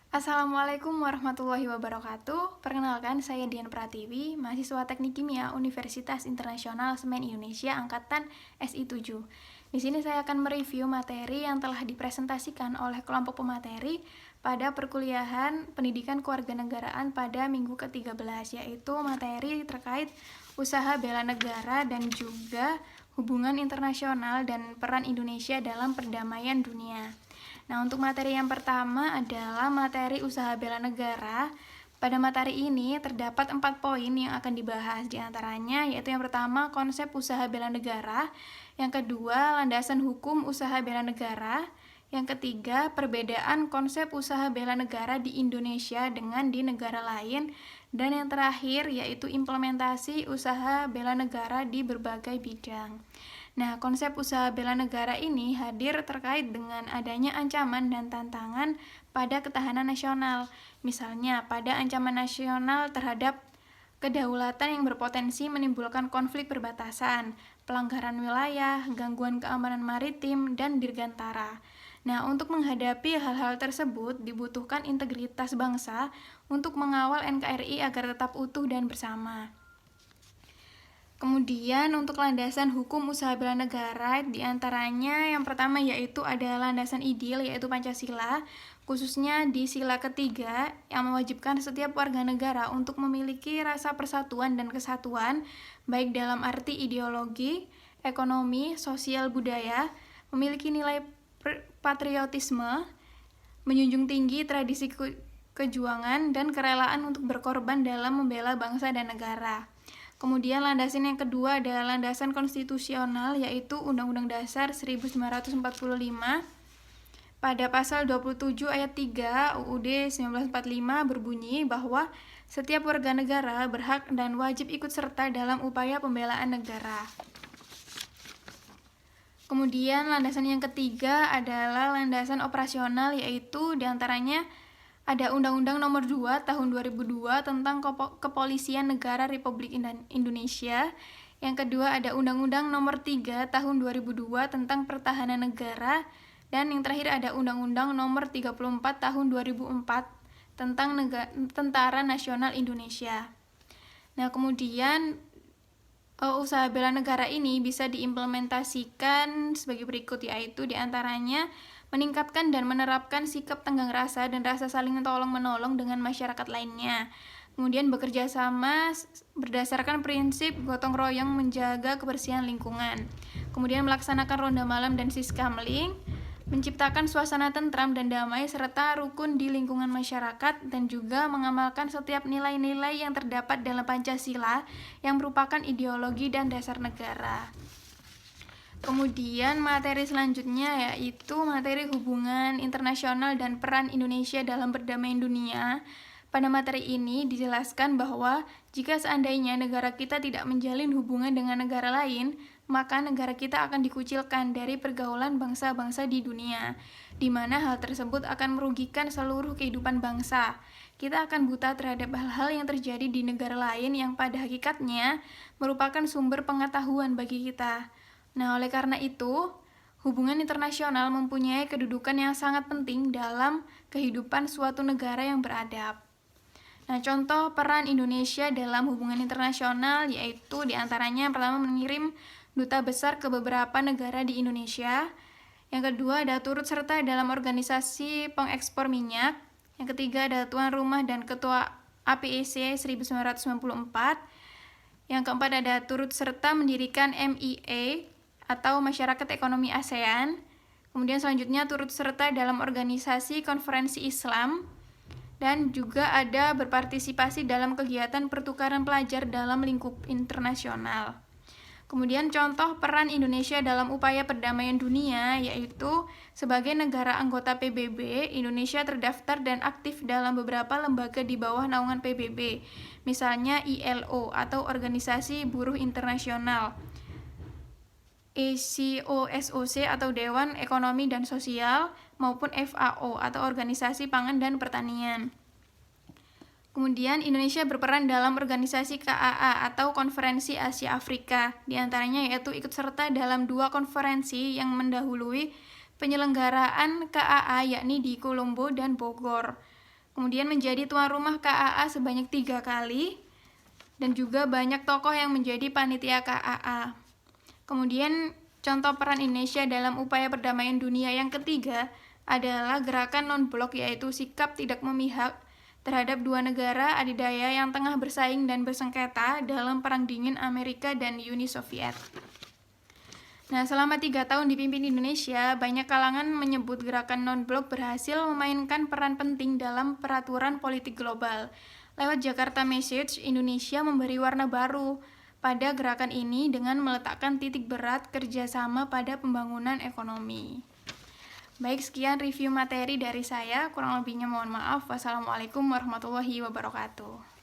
Assalamualaikum warahmatullahi wabarakatuh. Perkenalkan, saya Dian Pratiwi, mahasiswa Teknik Kimia Universitas Internasional Semen Indonesia angkatan SI7. Di sini saya akan mereview materi yang telah dipresentasikan oleh kelompok pemateri pada perkuliahan Pendidikan Kewarganegaraan pada minggu ke-13, yaitu materi terkait usaha bela negara dan juga hubungan internasional dan peran Indonesia dalam perdamaian dunia. Nah, untuk materi yang pertama adalah materi usaha bela negara. Pada materi ini terdapat 4 poin yang akan dibahas, diantaranya yaitu yang pertama konsep usaha bela negara, yang kedua landasan hukum usaha bela negara, yang ketiga perbedaan konsep usaha bela negara di Indonesia dengan di negara lain, dan yang terakhir yaitu implementasi usaha bela negara di berbagai bidang. Nah, konsep usaha bela negara ini hadir terkait dengan adanya ancaman dan tantangan pada ketahanan nasional. Misalnya, pada ancaman nasional terhadap kedaulatan yang berpotensi menimbulkan konflik perbatasan, pelanggaran wilayah, gangguan keamanan maritim, dan dirgantara. Nah, untuk menghadapi hal-hal tersebut dibutuhkan integritas bangsa untuk mengawal NKRI agar tetap utuh dan bersama. Kemudian untuk landasan hukum usaha bela negara, diantaranya yang pertama yaitu ada landasan ideal yaitu Pancasila, khususnya di sila ketiga yang mewajibkan setiap warga negara untuk memiliki rasa persatuan dan kesatuan, baik dalam arti ideologi, ekonomi, sosial, budaya, memiliki nilai patriotisme, menjunjung tinggi tradisi kejuangan dan kerelaan untuk berkorban dalam membela bangsa dan negara. Kemudian landasan yang kedua adalah landasan konstitusional yaitu Undang-Undang Dasar 1945 pada pasal 27 ayat 3 UUD 1945 berbunyi bahwa setiap warga negara berhak dan wajib ikut serta dalam upaya pembelaan negara. Kemudian landasan yang ketiga adalah landasan operasional yaitu diantaranya ada Undang-Undang Nomor 2 Tahun 2002 tentang Kepolisian Negara Republik Indonesia. Yang kedua ada Undang-Undang Nomor 3 Tahun 2002 tentang Pertahanan Negara. Dan yang terakhir ada Undang-Undang Nomor 34 Tahun 2004 tentang Tentara Nasional Indonesia. Nah, kemudian usaha bela negara ini bisa diimplementasikan sebagai berikut, yaitu diantaranya meningkatkan dan menerapkan sikap tenggang rasa dan rasa saling tolong-menolong dengan masyarakat lainnya. Kemudian bekerja sama berdasarkan prinsip gotong royong menjaga kebersihan lingkungan. Kemudian melaksanakan ronda malam dan siskamling, menciptakan suasana tentram dan damai serta rukun di lingkungan masyarakat, dan juga mengamalkan setiap nilai-nilai yang terdapat dalam Pancasila yang merupakan ideologi dan dasar negara. Kemudian materi selanjutnya yaitu materi hubungan internasional dan peran Indonesia dalam perdamaian dunia. Pada materi ini dijelaskan bahwa jika seandainya negara kita tidak menjalin hubungan dengan negara lain, maka negara kita akan dikucilkan dari pergaulan bangsa-bangsa di dunia, di mana hal tersebut akan merugikan seluruh kehidupan bangsa. Kita akan buta terhadap hal-hal yang terjadi di negara lain yang pada hakikatnya merupakan sumber pengetahuan bagi kita. Nah, oleh karena itu, hubungan internasional mempunyai kedudukan yang sangat penting dalam kehidupan suatu negara yang beradab. Nah, contoh peran Indonesia dalam hubungan internasional yaitu diantaranya yang pertama mengirim duta besar ke beberapa negara di Indonesia. Yang kedua ada turut serta dalam organisasi pengekspor minyak. Yang ketiga ada tuan rumah dan ketua APEC 1994. Yang keempat ada turut serta mendirikan MEA atau Masyarakat Ekonomi ASEAN. Kemudian selanjutnya turut serta dalam organisasi konferensi Islam, dan juga ada berpartisipasi dalam kegiatan pertukaran pelajar dalam lingkup internasional. Kemudian contoh peran Indonesia dalam upaya perdamaian dunia yaitu sebagai negara anggota PBB, Indonesia terdaftar dan aktif dalam beberapa lembaga di bawah naungan PBB, misalnya ILO atau Organisasi Buruh Internasional, ECOSOC atau Dewan Ekonomi dan Sosial, maupun FAO atau Organisasi Pangan dan Pertanian. Kemudian Indonesia berperan dalam organisasi KAA atau Konferensi Asia Afrika, diantaranya yaitu ikut serta dalam 2 konferensi yang mendahului penyelenggaraan KAA yakni di Kolombo dan Bogor. kemudian menjadi tuan rumah KAA sebanyak 3 kali, dan juga banyak tokoh yang menjadi panitia KAA. Kemudian contoh peran Indonesia dalam upaya perdamaian dunia yang ketiga adalah gerakan non-blok, yaitu sikap tidak memihak terhadap dua negara adidaya yang tengah bersaing dan bersengketa dalam Perang Dingin Amerika dan Uni Soviet. Nah, selama 3 tahun dipimpin Indonesia, banyak kalangan menyebut gerakan non-blok berhasil memainkan peran penting dalam peraturan politik global. Lewat Jakarta Message, Indonesia memberi warna baru pada gerakan ini dengan meletakkan titik berat kerjasama pada pembangunan ekonomi. Baik, sekian review materi dari saya. Kurang lebihnya mohon maaf. Wassalamualaikum warahmatullahi wabarakatuh.